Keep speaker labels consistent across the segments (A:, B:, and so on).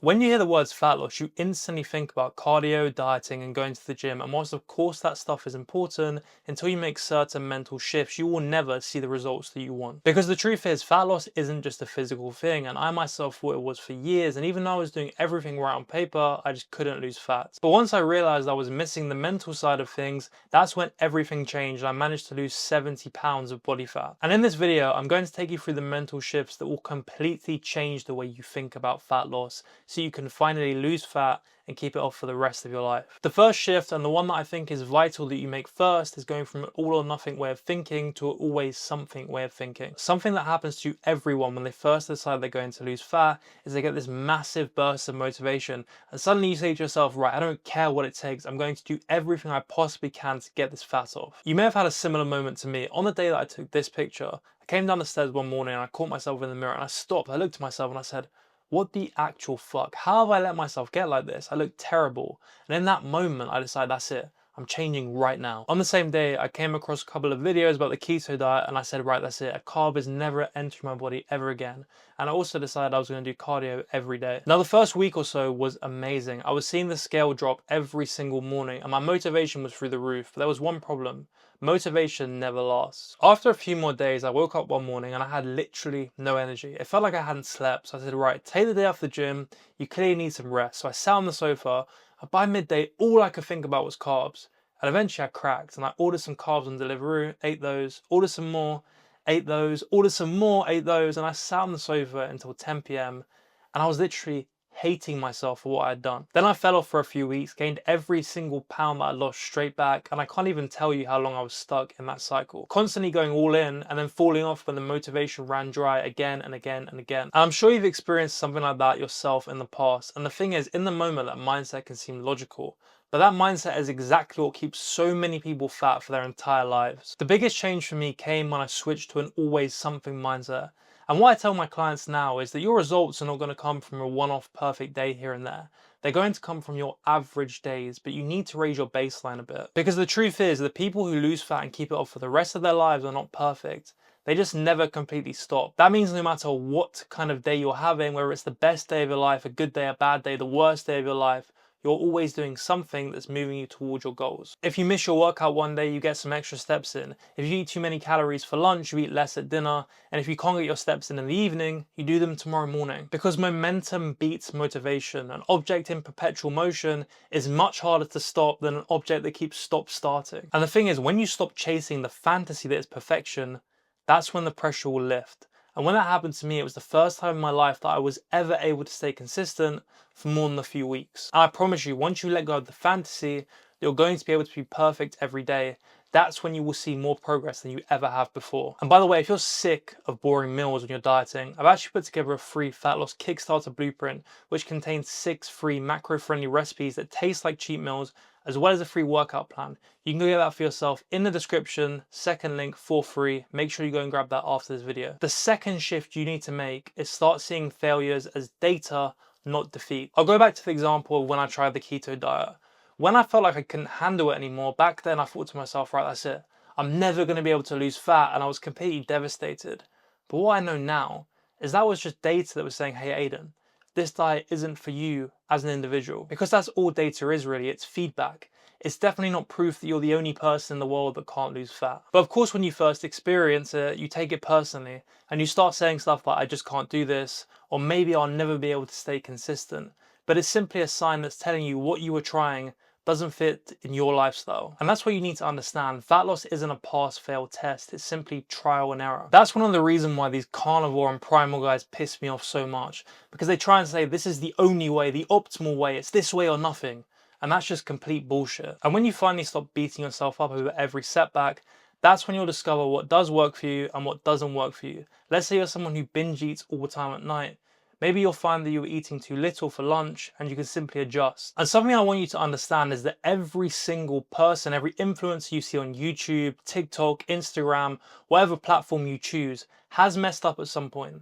A: When you hear the words fat loss, you instantly think about cardio, dieting, and going to the gym. And whilst of course that stuff is important, until you make certain mental shifts, you will never see the results that you want. Because the truth is, fat loss isn't just a physical thing, and I myself thought it was for years, and even though I was doing everything right on paper, I just couldn't lose fat. But once I realized I was missing the mental side of things, that's when everything changed and I managed to lose 70 pounds of body fat. And in this video, I'm going to take you through the mental shifts that will completely change the way you think about fat loss, so you can finally lose fat and keep it off for the rest of your life. The first shift, and the one that I think is vital that you make first, is going from an all or nothing way of thinking to an always something way of thinking. Something that happens to everyone when they first decide they're going to lose fat is they get this massive burst of motivation, and suddenly you say to yourself, right, I don't care what it takes, I'm going to do everything I possibly can to get this fat off. You may have had a similar moment to me. On the day that I took this picture, I came down the stairs one morning and I caught myself in the mirror and I stopped, I looked at myself and I said, what the actual fuck? How have I let myself get like this? I look terrible. And in that moment, I decided that's it. I'm changing right now. On the same day, I came across a couple of videos about the keto diet and I said, right, that's it. A carb is never entering my body ever again. And I also decided I was going to do cardio every day. Now, the first week or so was amazing. I was seeing the scale drop every single morning and my motivation was through the roof. But there was one problem. Motivation never lasts. After a few more days, I woke up one morning and I had literally no energy. It felt like I hadn't slept. So I said, right, take the day off the gym. You clearly need some rest. So I sat on the sofa and by midday, all I could think about was carbs. And eventually I cracked and I ordered some carbs on Deliveroo, ate those, ordered some more, ate those, ordered some more, ate those. And I sat on the sofa until 10 p.m. and I was literally hating myself for what I had done. Then I fell off for a few weeks, gained every single pound that I lost straight back, and I can't even tell you how long I was stuck in that cycle. Constantly going all in and then falling off when the motivation ran dry again and again and again. And I'm sure you've experienced something like that yourself in the past. And the thing is, in the moment, that mindset can seem logical. But that mindset is exactly what keeps so many people fat for their entire lives. The biggest change for me came when I switched to an always something mindset. And what I tell my clients now is that your results are not going to come from a one-off perfect day here and there. They're going to come from your average days, but you need to raise your baseline a bit. Because the truth is, the people who lose fat and keep it off for the rest of their lives are not perfect. They just never completely stop. That means no matter what kind of day you're having, whether it's the best day of your life, a good day, a bad day, the worst day of your life, you're always doing something that's moving you towards your goals. If you miss your workout one day, you get some extra steps in. If you eat too many calories for lunch, you eat less at dinner. And if you can't get your steps in the evening, you do them tomorrow morning. Because momentum beats motivation. An object in perpetual motion is much harder to stop than an object that keeps stop-starting. And the thing is, when you stop chasing the fantasy that is perfection, that's when the pressure will lift. And when that happened to me, it was the first time in my life that I was ever able to stay consistent for more than a few weeks. And I promise you, once you let go of the fantasy, you're going to be able to be perfect every day. That's when you will see more progress than you ever have before. And by the way, if you're sick of boring meals when you're dieting, I've actually put together a free fat loss Kickstarter blueprint, which contains 6 free macro-friendly recipes that taste like cheat meals, as well as a free workout plan. You can go get that for yourself in the description, second link for free. Make sure you go and grab that after this video. The second shift you need to make is start seeing failures as data, not defeat. I'll go back to the example of when I tried the keto diet. When I felt like I couldn't handle it anymore, back then I thought to myself, right, that's it. I'm never going to be able to lose fat, and I was completely devastated. But what I know now is that was just data that was saying, hey Aidan, this diet isn't for you as an individual. Because that's all data is really, it's feedback. It's definitely not proof that you're the only person in the world that can't lose fat. But of course, when you first experience it, you take it personally and you start saying stuff like, I just can't do this, or maybe I'll never be able to stay consistent. But it's simply a sign that's telling you what you were trying doesn't fit in your lifestyle. And that's what you need to understand. Fat loss isn't a pass-fail test. It's simply trial and error. That's one of the reasons why these carnivore and primal guys piss me off so much, because they try and say this is the only way, the optimal way, it's this way or nothing. And that's just complete bullshit. And when you finally stop beating yourself up over every setback, that's when you'll discover what does work for you and what doesn't work for you. Let's say you're someone who binge eats all the time at night. Maybe you'll find that you're eating too little for lunch and you can simply adjust. And something I want you to understand is that every single person, every influencer you see on YouTube, TikTok, Instagram, whatever platform you choose, has messed up at some point.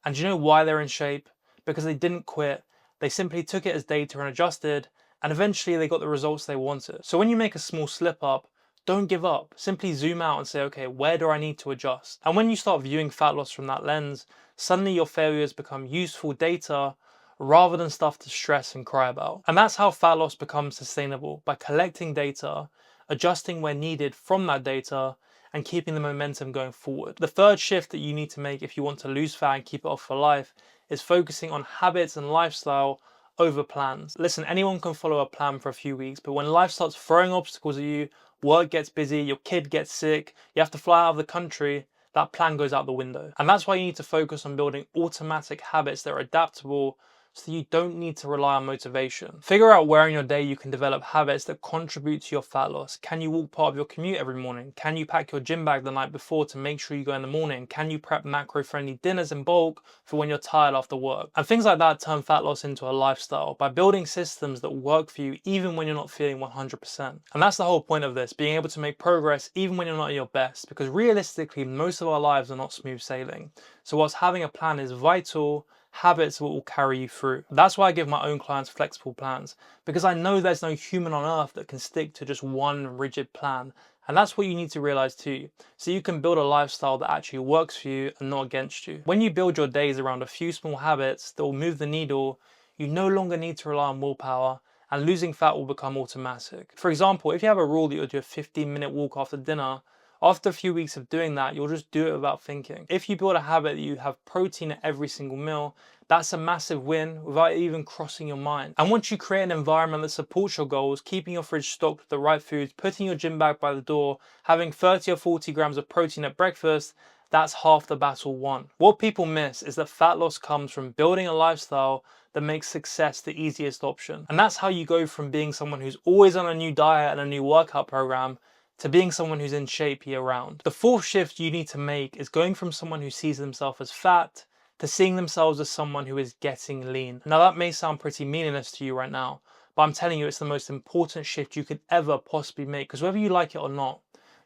A: And do you know why they're in shape? Because they didn't quit. They simply took it as data and adjusted, and eventually they got the results they wanted. So when you make a small slip up, don't give up. Simply zoom out and say, okay, where do I need to adjust? And when you start viewing fat loss from that lens, suddenly your failures become useful data rather than stuff to stress and cry about. And that's how fat loss becomes sustainable, by collecting data, adjusting where needed from that data, and keeping the momentum going forward. The third shift that you need to make if you want to lose fat and keep it off for life is focusing on habits and lifestyle over plans. Listen, anyone can follow a plan for a few weeks, but when life starts throwing obstacles at you, work gets busy, your kid gets sick, you have to fly out of the country, that plan goes out the window. And that's why you need to focus on building automatic habits that are adaptable, so you don't need to rely on motivation. Figure out where in your day you can develop habits that contribute to your fat loss. Can you walk part of your commute every morning? Can you pack your gym bag the night before to make sure you go in the morning? Can you prep macro-friendly dinners in bulk for when you're tired after work? And things like that turn fat loss into a lifestyle by building systems that work for you even when you're not feeling 100%. And that's the whole point of this, being able to make progress even when you're not at your best, because realistically, most of our lives are not smooth sailing. So whilst having a plan is vital, habits will carry you through. That's why I give my own clients flexible plans, because I know there's no human on earth that can stick to just one rigid plan. And that's what you need to realize too, so you can build a lifestyle that actually works for you and not against you. When you build your days around a few small habits that will move the needle, you no longer need to rely on willpower, and losing fat will become automatic. For example, if you have a rule that you'll do a 15-minute walk after dinner, after a few weeks of doing that, you'll just do it without thinking. If you build a habit that you have protein at every single meal, that's a massive win without even crossing your mind. And once you create an environment that supports your goals, keeping your fridge stocked with the right foods, putting your gym bag by the door, having 30 or 40 grams of protein at breakfast, that's half the battle won. What people miss is that fat loss comes from building a lifestyle that makes success the easiest option. And that's how you go from being someone who's always on a new diet and a new workout program to being someone who's in shape year round. The fourth shift you need to make is going from someone who sees themselves as fat to seeing themselves as someone who is getting lean. Now that may sound pretty meaningless to you right now, but I'm telling you it's the most important shift you could ever possibly make, because whether you like it or not,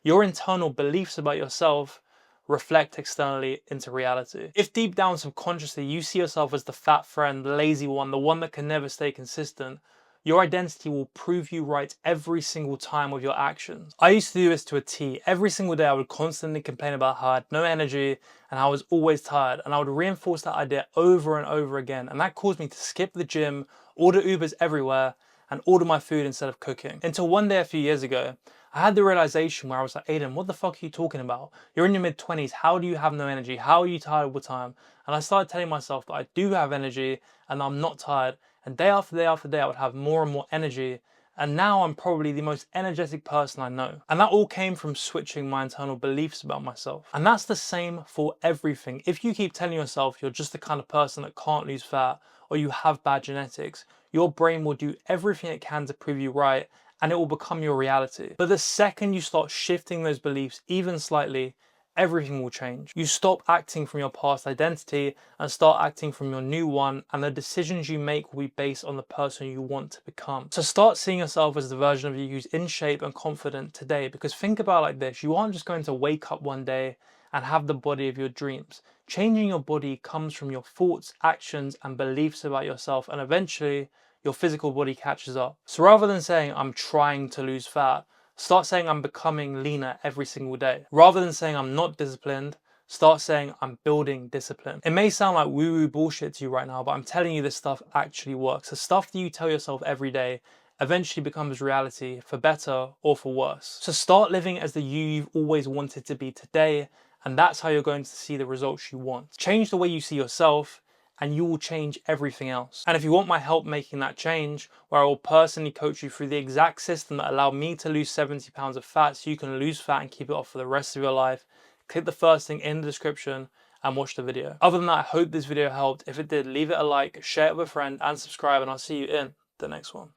A: your internal beliefs about yourself reflect externally into reality. If deep down subconsciously you see yourself as the fat friend, the lazy one, the one that can never stay consistent, your identity will prove you right every single time with your actions. I used to do this to a T. Every single day I would constantly complain about how I had no energy and how I was always tired, and I would reinforce that idea over and over again, and that caused me to skip the gym, order Ubers everywhere, and order my food instead of cooking. Until one day a few years ago, I had the realization where I was like, Aiden, what the fuck are you talking about? You're in your mid-20s, how do you have no energy? How are you tired all the time? And I started telling myself that I do have energy and I'm not tired. And day after day after day, I would have more and more energy. And now I'm probably the most energetic person I know. And that all came from switching my internal beliefs about myself. And that's the same for everything. If you keep telling yourself you're just the kind of person that can't lose fat, or you have bad genetics, your brain will do everything it can to prove you right, and it will become your reality. But the second you start shifting those beliefs even slightly, everything will change. You stop acting from your past identity and start acting from your new one, and the decisions you make will be based on the person you want to become. So start seeing yourself as the version of you who's in shape and confident today, because think about it like this, you aren't just going to wake up one day and have the body of your dreams. Changing your body comes from your thoughts, actions, and beliefs about yourself, and eventually your physical body catches up. So rather than saying, I'm trying to lose fat, start saying I'm becoming leaner every single day. Rather than saying I'm not disciplined, start saying I'm building discipline. It may sound like woo-woo bullshit to you right now, but I'm telling you this stuff actually works. The stuff that you tell yourself every day eventually becomes reality, for better or for worse. So start living as the you've always wanted to be today, and that's how you're going to see the results you want. Change the way you see yourself, and you will change everything else. And if you want my help making that change, where I will personally coach you through the exact system that allowed me to lose 70 pounds of fat so you can lose fat and keep it off for the rest of your life, click the first thing in the description and watch the video. Other than that, I hope this video helped. If it did, leave it a like, share it with a friend, and subscribe, and I'll see you in the next one.